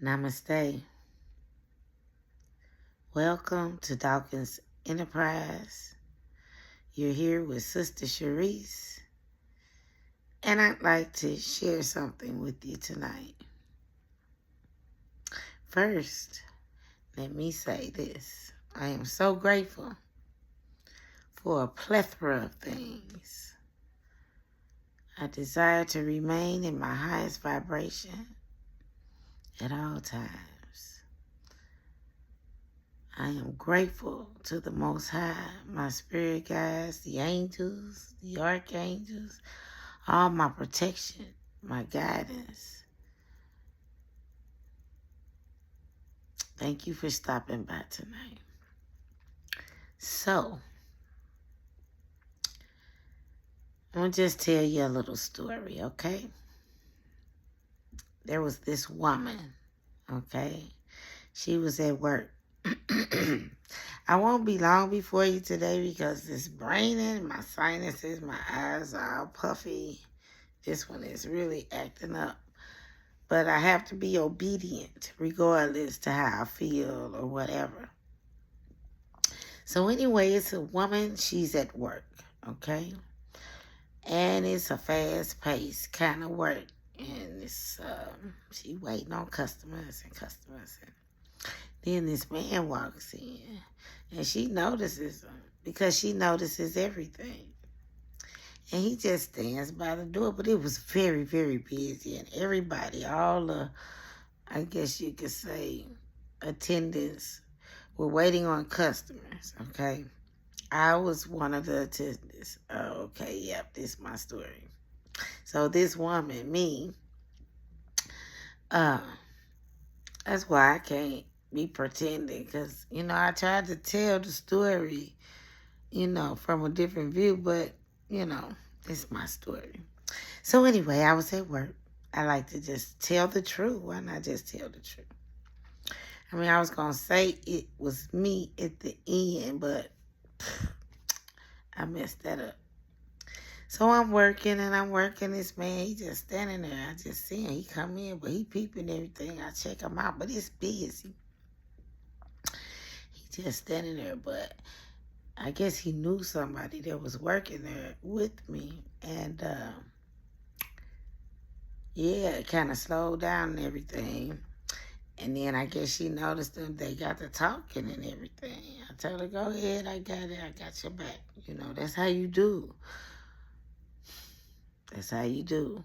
Namaste. Welcome to Dawkins Enterprise. You're here with Sister Sharice, and I'd like to share something with you tonight. First, let me say this. I am so grateful for a plethora of things. I desire to remain in my highest vibration at all times. I am grateful to the Most High, my spirit guides, the angels, the archangels, all my protection, my guidance. Thank you for stopping by tonight. So, I'm going to just tell you a little story, okay? There was this woman, okay? She was at work. I won't be long before you today because it's raining, my sinuses, my eyes are all puffy. This one is really acting up. But I have to be obedient regardless to how I feel or whatever. So anyway, it's a woman, she's at work, okay? And it's a fast-paced kind of work. And it's she waiting on customers. And then this man walks in, and she notices him because she notices everything. And he just stands by the door, but it was very, very busy, and everybody, all the, I guess you could say, attendants were waiting on customers, okay? I was one of the attendants. Oh, okay, yep, this is my story. So this woman, me, that's why I can't be pretending because, I tried to tell the story, from a different view, but, it's my story. So anyway, I was at work. I like to just tell the truth. Why not just tell the truth? I mean, I was going to say it was me at the end, but I messed that up. So I'm working. This man, he just standing there. I just see him. He come in, but he peeping everything. I check him out, but it's busy. He just standing there, but I guess he knew somebody that was working there with me. And, yeah, it kind of slowed down and everything. And then I guess she noticed them. They got to talking and everything. I told her, go ahead. I got it. I got your back. That's how you do. That's how you do.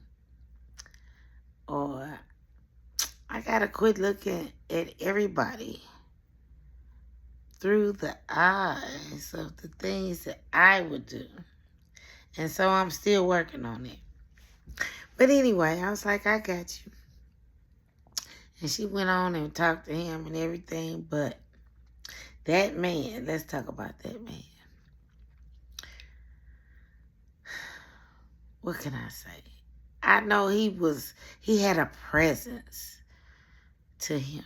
Or I got to quit looking at everybody through the eyes of the things that I would do. And so I'm still working on it. But anyway, I was like, I got you. And she went on and talked to him and everything. But that man, let's talk about that man. What can I say? I know he had a presence to him,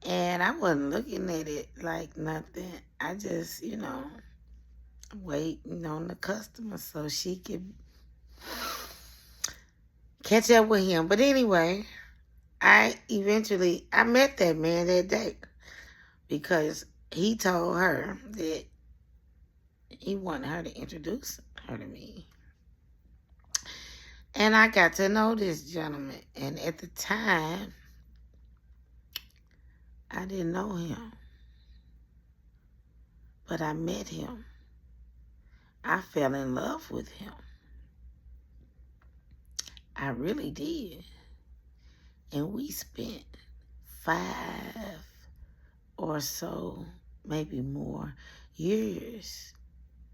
And I wasn't looking at it like nothing. I just, waiting on the customer so she could catch up with him. But anyway, I met that man that day because he told her that he wanted her to introduce her to me. And I got to know this gentleman. And at the time, I didn't know him. But I met him. I fell in love with him. I really did. And we spent 5 or so, maybe more, years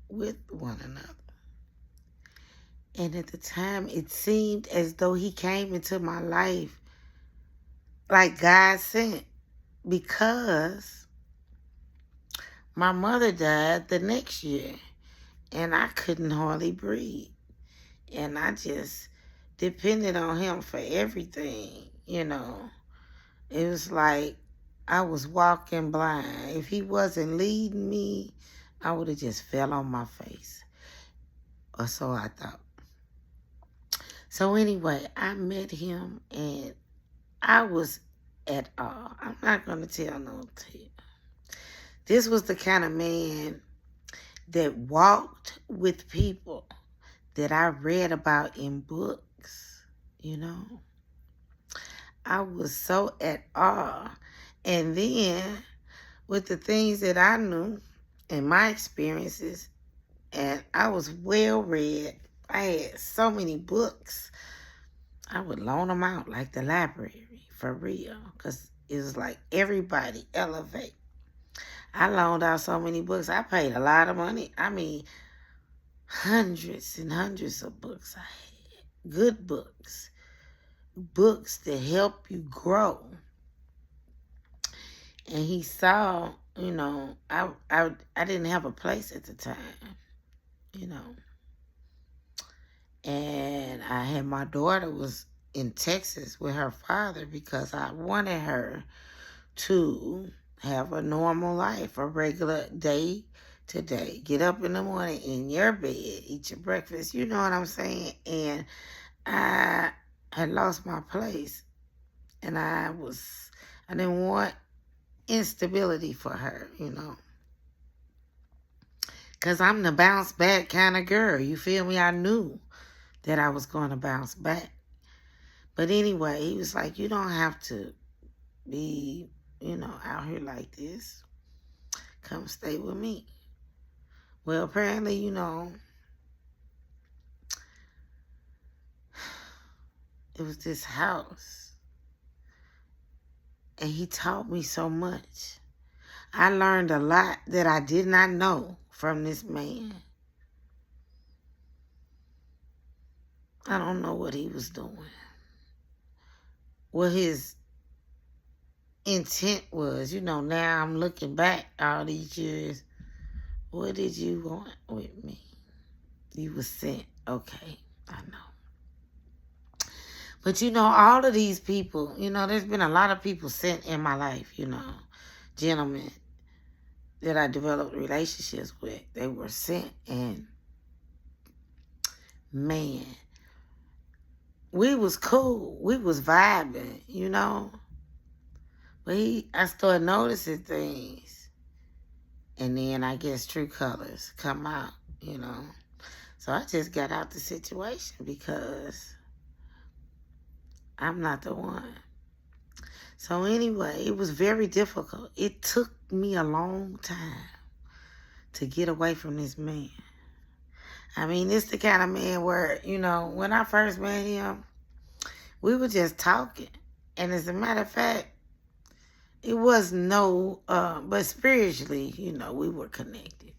with one another. And at the time, it seemed as though he came into my life like God sent, because my mother died the next year and I couldn't hardly breathe. And I just depended on him for everything, It was like I was walking blind. If he wasn't leading me, I would have just fell on my face. Or so I thought. So anyway, I met him, and I was at all. I'm not going to tell no tale. This was the kind of man that walked with people that I read about in books, you know. I was so at awe. And then with the things that I knew and my experiences, and I was well read. I had so many books. I would loan them out like the library, for real, because it was like everybody elevate. I loaned out so many books. I paid a lot of money. I mean, hundreds and hundreds of books I had. Good books. Books that help you grow. And he saw, you know, I didn't have a place at the time, you know. And I had my daughter was in Texas with her father because I wanted her to have a normal life, a regular day to day. Get up in the morning in your bed, eat your breakfast, you know what I'm saying? And I had lost my place, and I didn't want instability for her, you know. Because I'm the bounce back kind of girl, you feel me? I knew that I was going to bounce back. But anyway, he was like, you don't have to be, you know, out here like this. Come stay with me. Well, apparently, you know, it was this house. And he taught me so much. I learned a lot that I did not know from this man. I don't know what he was doing. What his intent was. You know, now I'm looking back all these years. What did you want with me? You were sent. Okay, I know. But you know, all of these people, you know, there's been a lot of people sent in my life, you know, gentlemen that I developed relationships with. They were sent, and man, we was cool. We was vibing, you know. But I started noticing things. And then I guess true colors come out, you know. So I just got out the situation because I'm not the one. So anyway, it was very difficult. It took me a long time to get away from this man. I mean, it's the kind of man where, you know, when I first met him, we were just talking. And as a matter of fact, it was but spiritually, you know, we were connected.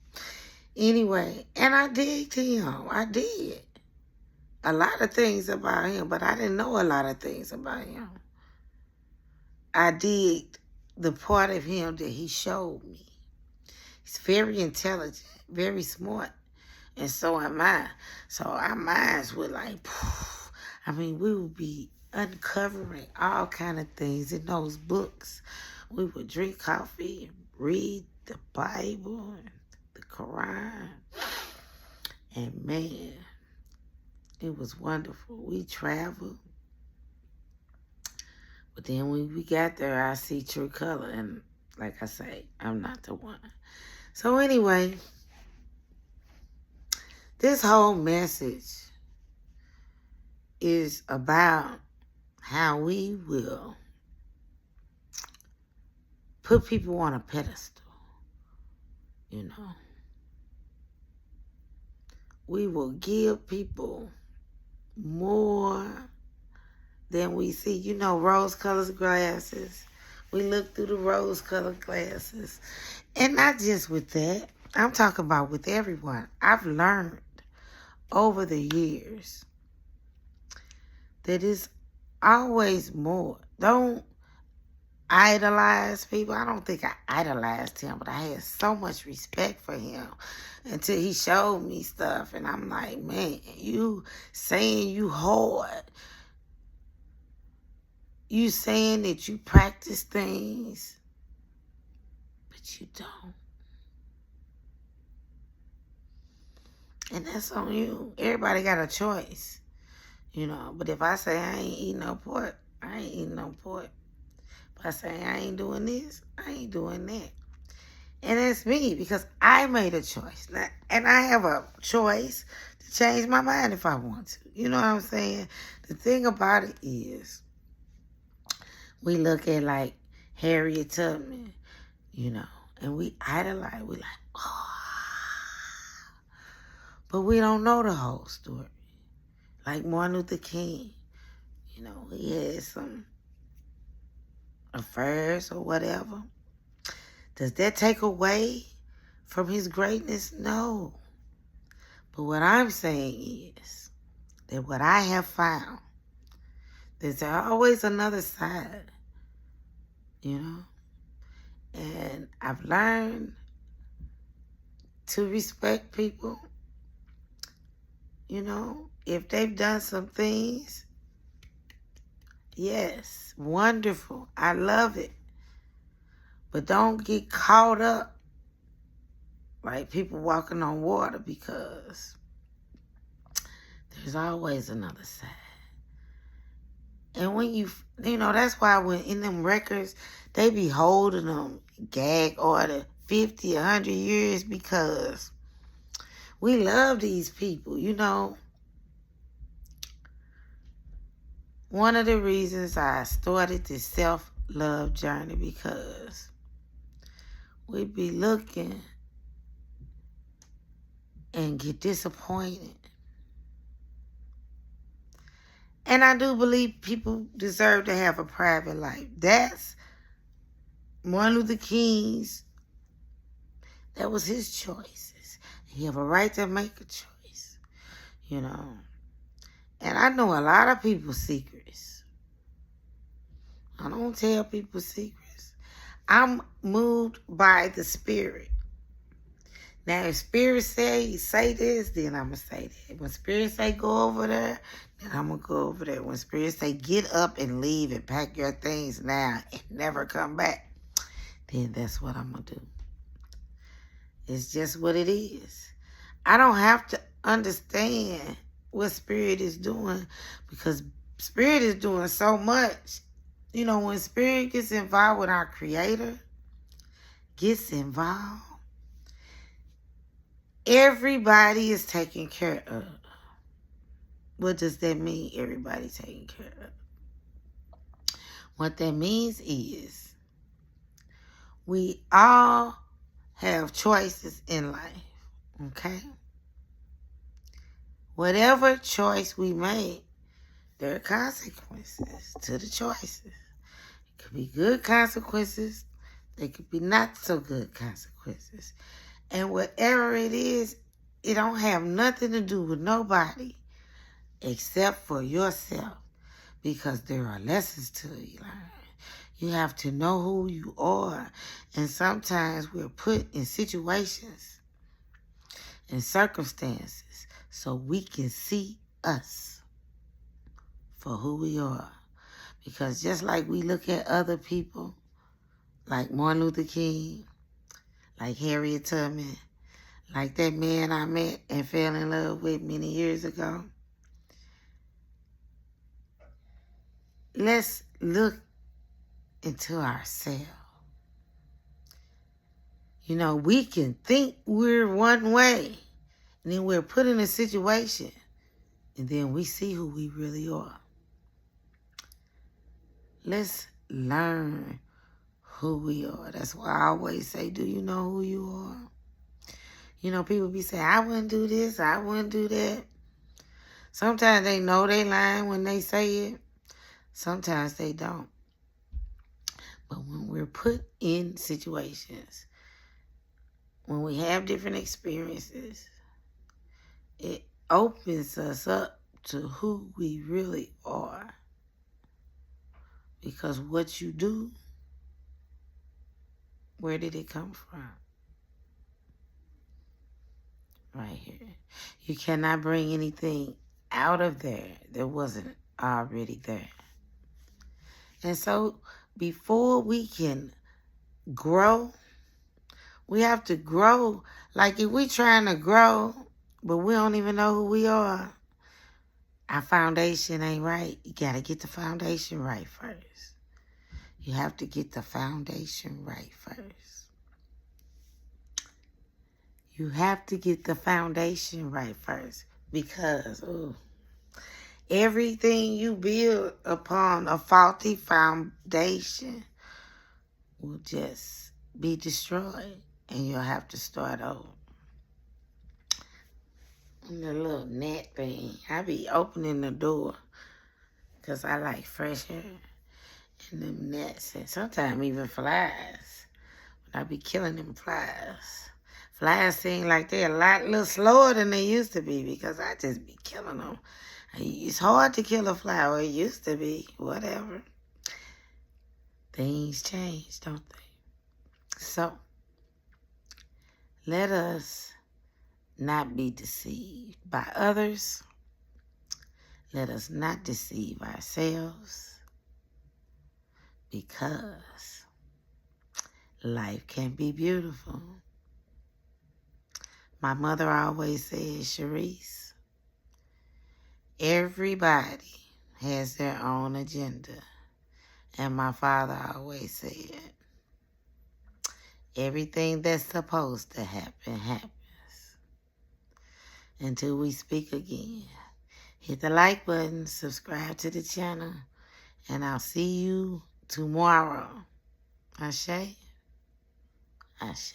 Anyway, and I digged him. I did. A lot of things about him, but I didn't know a lot of things about him. I digged the part of him that he showed me. He's very intelligent, very smart, and so am I. So our minds were like, poof. I mean, we would be uncovering all kind of things in those books. We would drink coffee and read the Bible and the Quran. And man, it was wonderful. We traveled. But then when we got there, I see true color. And like I say, I'm not the one. So anyway, this whole message is about how we will put people on a pedestal, you know. We will give people more than we see. You know, rose-colored glasses. We look through the rose-colored glasses. And not just with that. I'm talking about with everyone. I've learned over the years that it's always more. Don't idolize people. I don't think I idolized him, but I had so much respect for him until he showed me stuff. And I'm like, man, you saying you hard. You saying that you practice things, but you don't. And that's on you. Everybody got a choice, you know. But if I say I ain't eating no pork, I I ain't eating no pork. By saying I ain't doing this, I ain't doing that. And it's me because I made a choice. And I have a choice to change my mind if I want to. You know what I'm saying? The thing about it is, we look at like Harriet Tubman, you know, and we idolize. We like, oh. But we don't know the whole story. Like Martin Luther King, you know, he had some affairs or whatever. Does that take away from his greatness? No. But what I'm saying is that what I have found, there's always another side, you know? And I've learned to respect people, you know? If they've done some things, yes, wonderful. I love it. But don't get caught up like people walking on water, because there's always another side. And when you know, that's why when in them records, they be holding them gag order 50, 100 years, because we love these people, you know. One of the reasons I started this self-love journey, because we be looking and get disappointed. And I do believe people deserve to have a private life. That's Martin Luther King's, that was his choices. He have a right to make a choice, you know. And I know a lot of people's secrets. I don't tell people secrets. I'm moved by the Spirit. Now, if Spirit say this, then I'm going to say that. When Spirit say go over there, then I'm going to go over there. When Spirit say get up and leave and pack your things now and never come back, then that's what I'm going to do. It's just what it is. I don't have to understand what Spirit is doing, because Spirit is doing so much. You know, when Spirit gets involved with our Creator, gets involved, everybody is taken care of. What does that mean, everybody taken care of? What that means is we all have choices in life, okay? Whatever choice we make, there are consequences to the choices. It could be good consequences. There could be not so good consequences. And whatever it is, it don't have nothing to do with nobody except for yourself, because there are lessons to learn. You have to know who you are. And sometimes we're put in situations and circumstances so we can see us for who we are. Because just like we look at other people, like Martin Luther King, like Harriet Tubman, like that man I met and fell in love with many years ago, let's look into ourselves. You know, we can think we're one way, and then we're put in a situation, and then we see who we really are. Let's learn who we are. That's why I always say, do you know who you are? You know, people be saying, I wouldn't do this, I wouldn't do that. Sometimes they know they lying when they say it. Sometimes they don't. But when we're put in situations, when we have different experiences, it opens us up to who we really are. Because what you do, where did it come from? Right here. You cannot bring anything out of there that wasn't already there. And so before we can grow, we have to grow. Like if we're trying to grow, but we don't even know who we are, our foundation ain't right. You got to get the foundation right first. You have to get the foundation right first. You have to get the foundation right first. Because everything you build upon a faulty foundation will just be destroyed. And you'll have to start over. And the little net thing, I be opening the door because I like fresh air. And them nets, and sometimes even flies. But I be killing them flies. Flies seem like they're a little slower than they used to be because I just be killing them. It's hard to kill a fly, or it used to be, whatever. Things change, don't they? So, let us not be deceived by others. Let us not deceive ourselves. Because life can be beautiful. My mother always said, Sharice, everybody has their own agenda. And my father always said, everything that's supposed to happen, happens. Until we speak again. Hit the like button, subscribe to the channel, and I'll see you tomorrow. Ashe? Ashe.